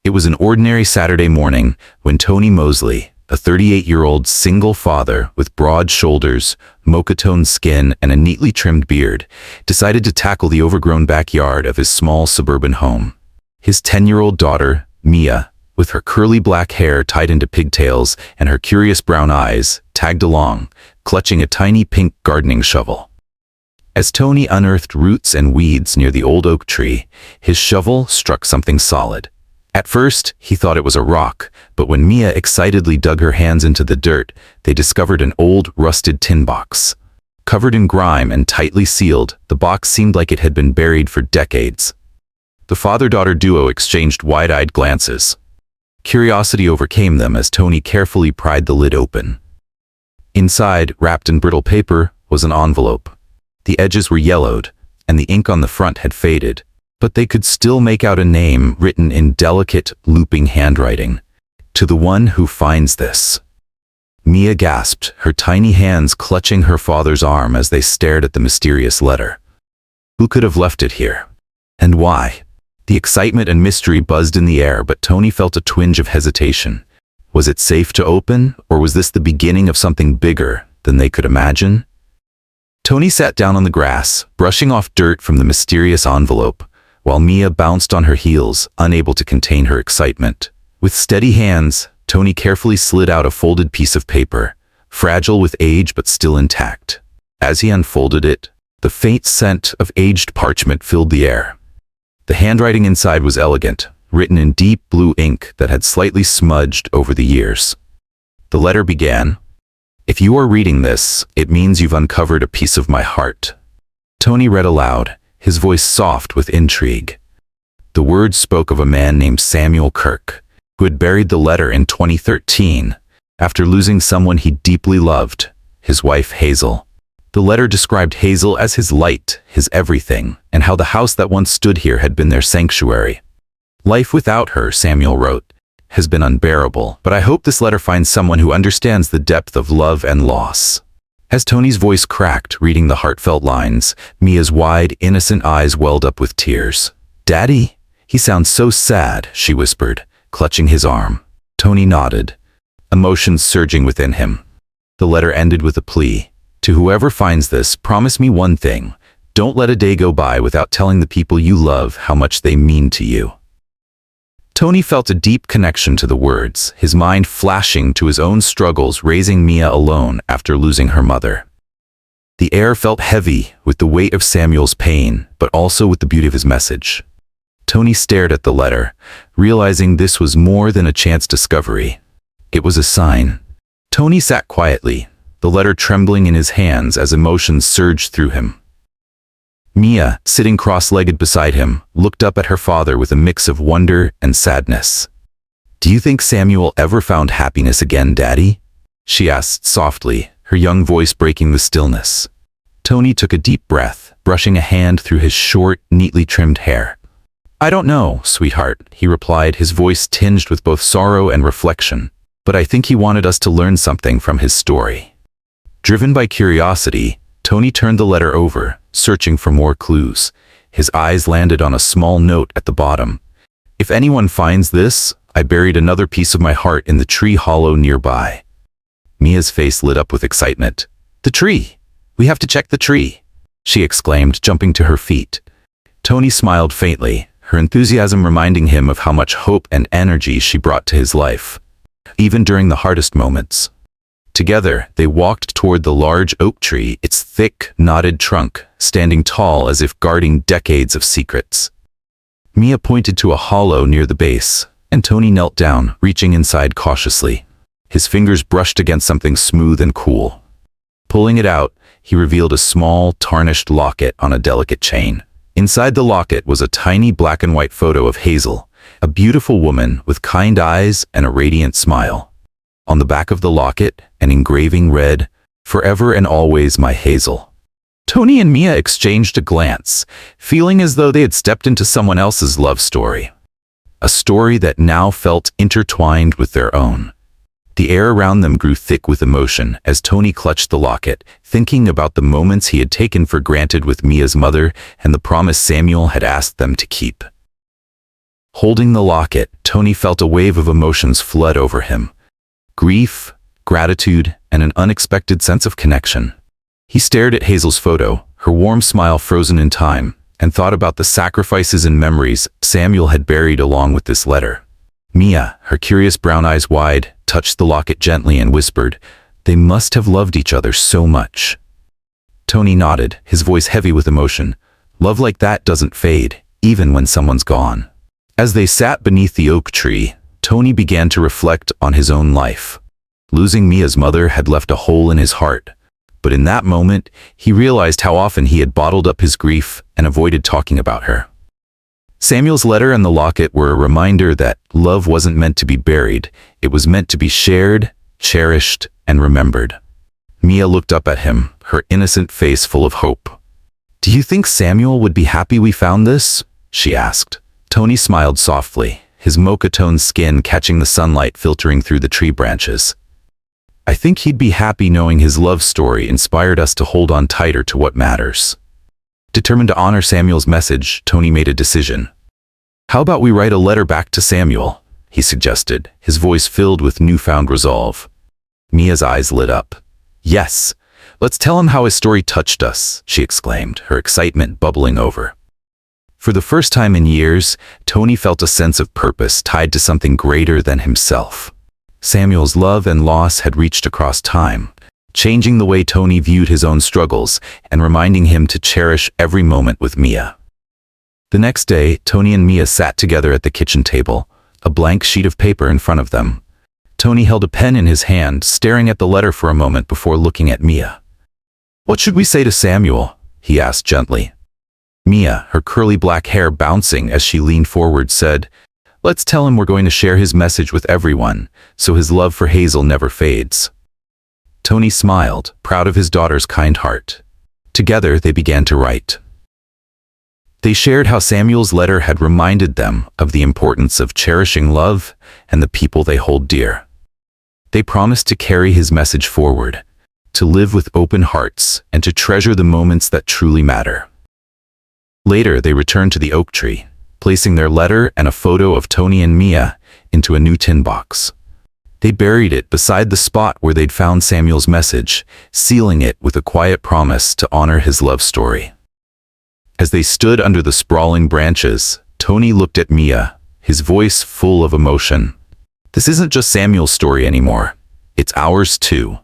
It was an ordinary Saturday morning when Tony Mosley, a 38-year-old single father with broad shoulders, mocha-toned skin, and a neatly trimmed beard, decided to tackle the overgrown backyard of his small suburban home. His 10-year-old daughter, Mia, with her curly black hair tied into pigtails and her curious brown eyes, tagged along, clutching a tiny pink gardening shovel. As Tony unearthed roots and weeds near the old oak tree, his shovel struck something solid. At first, he thought it was a rock, but when Mia excitedly dug her hands into the dirt, they discovered an old, rusted tin box. Covered in grime and tightly sealed, the box seemed like it had been buried for decades. The father-daughter duo exchanged wide-eyed glances. Curiosity overcame them as Tony carefully pried the lid open. Inside, wrapped in brittle paper, was an envelope. The edges were yellowed, and the ink on the front had faded, but they could still make out a name written in delicate, looping handwriting. "To the one who finds this." Mia gasped, her tiny hands clutching her father's arm as they stared at the mysterious letter. Who could have left it here? And why? The excitement and mystery buzzed in the air, but Tony felt a twinge of hesitation. Was it safe to open, or was this the beginning of something bigger than they could imagine? Tony sat down on the grass, brushing off dirt from the mysterious envelope, while Mia bounced on her heels, unable to contain her excitement. With steady hands, Tony carefully slid out a folded piece of paper, fragile with age but still intact. As he unfolded it, the faint scent of aged parchment filled the air. The handwriting inside was elegant, written in deep blue ink that had slightly smudged over the years. The letter began, "If you are reading this, it means you've uncovered a piece of my heart." Tony read aloud, his voice soft with intrigue. The words spoke of a man named Samuel Kirk, who had buried the letter in 2013, after losing someone he deeply loved, his wife Hazel. The letter described Hazel as his light, his everything, and how the house that once stood here had been their sanctuary. "Life without her," Samuel wrote, "has been unbearable, but I hope this letter finds someone who understands the depth of love and loss." As Tony's voice cracked, reading the heartfelt lines, Mia's wide, innocent eyes welled up with tears. "Daddy? He sounds so sad," she whispered, clutching his arm. Tony nodded, emotions surging within him. The letter ended with a plea. "To whoever finds this, promise me one thing. Don't let a day go by without telling the people you love how much they mean to you." Tony felt a deep connection to the words, his mind flashing to his own struggles raising Mia alone after losing her mother. The air felt heavy with the weight of Samuel's pain, but also with the beauty of his message. Tony stared at the letter, realizing this was more than a chance discovery. It was a sign. Tony sat quietly, the letter trembling in his hands as emotions surged through him. Mia, sitting cross-legged beside him, looked up at her father with a mix of wonder and sadness. "Do you think Samuel ever found happiness again, Daddy?" she asked softly, her young voice breaking the stillness. Tony took a deep breath, brushing a hand through his short, neatly trimmed hair. "I don't know, sweetheart," he replied, his voice tinged with both sorrow and reflection. "But I think he wanted us to learn something from his story." Driven by curiosity, Tony turned the letter over, searching for more clues. His eyes landed on a small note at the bottom. "If anyone finds this, I buried another piece of my heart in the tree hollow nearby." Mia's face lit up with excitement. "The tree! We have to check the tree!" she exclaimed, jumping to her feet. Tony smiled faintly, her enthusiasm reminding him of how much hope and energy she brought to his life, even during the hardest moments. Together, they walked toward the large oak tree, its thick, knotted trunk standing tall as if guarding decades of secrets. Mia pointed to a hollow near the base, and Tony knelt down, reaching inside cautiously. His fingers brushed against something smooth and cool. Pulling it out, he revealed a small, tarnished locket on a delicate chain. Inside the locket was a tiny black and white photo of Hazel, a beautiful woman with kind eyes and a radiant smile. On the back of the locket, an engraving read, "Forever and always my Hazel." Tony and Mia exchanged a glance, feeling as though they had stepped into someone else's love story. A story that now felt intertwined with their own. The air around them grew thick with emotion as Tony clutched the locket, thinking about the moments he had taken for granted with Mia's mother and the promise Samuel had asked them to keep. Holding the locket, Tony felt a wave of emotions flood over him. Grief, gratitude, and an unexpected sense of connection. He stared at Hazel's photo, her warm smile frozen in time, and thought about the sacrifices and memories Samuel had buried along with this letter. Mia, her curious brown eyes wide, touched the locket gently and whispered, "They must have loved each other so much." Tony nodded, his voice heavy with emotion. Love like that doesn't fade, even when someone's gone. As they sat beneath the oak tree, Tony began to reflect on his own life. Losing Mia's mother had left a hole in his heart, but in that moment, he realized how often he had bottled up his grief and avoided talking about her. Samuel's letter and the locket were a reminder that love wasn't meant to be buried, it was meant to be shared, cherished, and remembered. Mia looked up at him, her innocent face full of hope. "Do you think Samuel would be happy we found this?" she asked. Tony smiled softly, his mocha-toned skin catching the sunlight filtering through the tree branches. "I think he'd be happy knowing his love story inspired us to hold on tighter to what matters." Determined to honor Samuel's message, Tony made a decision. "How about we write a letter back to Samuel?" he suggested, his voice filled with newfound resolve. Mia's eyes lit up. "Yes, let's tell him how his story touched us," she exclaimed, her excitement bubbling over. For the first time in years, Tony felt a sense of purpose tied to something greater than himself. Samuel's love and loss had reached across time, changing the way Tony viewed his own struggles and reminding him to cherish every moment with Mia. The next day, Tony and Mia sat together at the kitchen table, a blank sheet of paper in front of them. Tony held a pen in his hand, staring at the letter for a moment before looking at Mia. "What should we say to Samuel?" he asked gently. Mia, her curly black hair bouncing as she leaned forward, said, "Let's tell him we're going to share his message with everyone, so his love for Hazel never fades." Tony smiled, proud of his daughter's kind heart. Together, they began to write. They shared how Samuel's letter had reminded them of the importance of cherishing love and the people they hold dear. They promised to carry his message forward, to live with open hearts, and to treasure the moments that truly matter. Later, they returned to the oak tree, placing their letter and a photo of Tony and Mia into a new tin box. They buried it beside the spot where they'd found Samuel's message, sealing it with a quiet promise to honor his love story. As they stood under the sprawling branches, Tony looked at Mia, his voice full of emotion. "This isn't just Samuel's story anymore. It's ours too.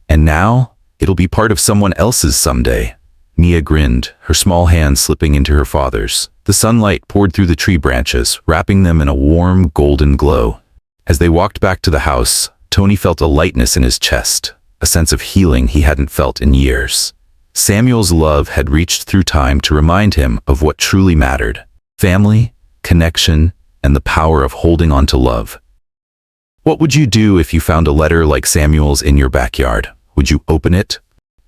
And now, it'll be part of someone else's someday." Mia grinned, her small hand slipping into her father's. The sunlight poured through the tree branches, wrapping them in a warm, golden glow. As they walked back to the house, Tony felt a lightness in his chest, a sense of healing he hadn't felt in years. Samuel's love had reached through time to remind him of what truly mattered: family, connection, and the power of holding on to love. What would you do if you found a letter like Samuel's in your backyard? Would you open it?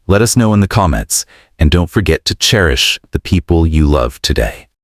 Let us know in the comments, and don't forget to cherish the people you love today.